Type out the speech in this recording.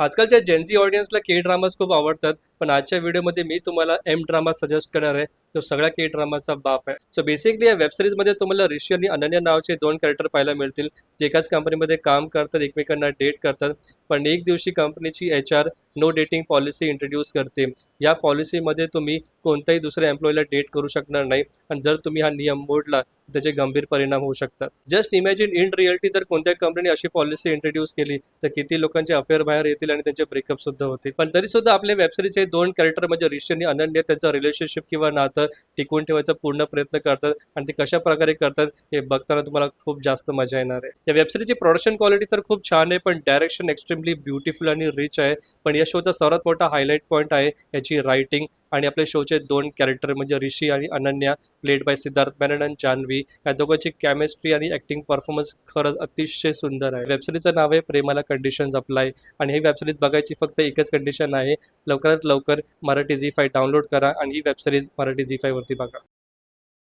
आजकालच्या जेनझी ऑडियन्सला के ड्रामाज खूप आवडतात. पण आजच्या व्हिडिओमध्ये मी तुम्हाला एम ड्रामा सजेस्ट करणार आहे. तो सगळ्या के ड्रामाचा बाप आहे. सो बेसिकली या वेबसिरीजमध्ये तुम्हाला ऋषी आणि अनन्या नावाचे दोन कॅरेक्टर पाहायला मिळतील, जे एकाच कंपनीमध्ये काम करतात, एकमेकांना डेट करतात. पण एक दिवशी कंपनीची HR no dating policy introduce करते. या पॉलिसीमध्ये तुम्ही कोणत्याही दुसऱ्या एम्प्लॉईला डेट करू शकणार नाही, आणि जर तुम्ही हा नियम मोडला त्याचे गंभीर परिणाम होऊ शकतात. जस्ट इमॅजिन, इन रिअलिटी जर कोणत्या कंपनीने अशी पॉलिसी इंट्रोड्यूस केली तर किती लोकांचे अफेअर बाहेर येतील आणि त्यांचे ब्रेकअप सुद्धा होतील. पण तरी सुद्धा आपल्या वेबसिरीजचे दोन कॅरेक्टर म्हणजे ऋषी आणि अनन्या त्यांचं रिलेशनशिप किंवा नातं टिकवून ठेवायचा पूर्ण प्रयत्न करतात, आणि ते कशा प्रकारे करतात हे बघताना तुम्हाला खूप जास्त मजा येणार आहे. या वेबसिरीजची प्रोडक्शन क्वालिटी तर खूप छान आहे, पण डायरेक्शन एक्स्ट्रीमली ब्युटिफुल आणि रिच आहे. पण या शोचा सर्वात मोठा हायलाईट पॉईंट आहे याची रायटिंग आणि आपल्या शोचे दोन कॅरेक्टर म्हणजे ऋषी आणि अनन्या, प्लेड बाय सिद्धार्थ मेनन आणि जान्हवी. या दोघांची केमिस्ट्री आणि ऍक्टिंग परफॉर्मन्स खरंच अतिशय सुंदर आहे. वेबसिरीजचं नाव आहे प्रेमाला कंडिशन्स अप्लाय, आणि ही वेबसिरीज बघायची फक्त एकच कंडिशन आहे, लवकरात लवकर मराठी झी5 डाउनलोड करा आणि ही वेबसिरीज मराठी झी5 वरती बघा.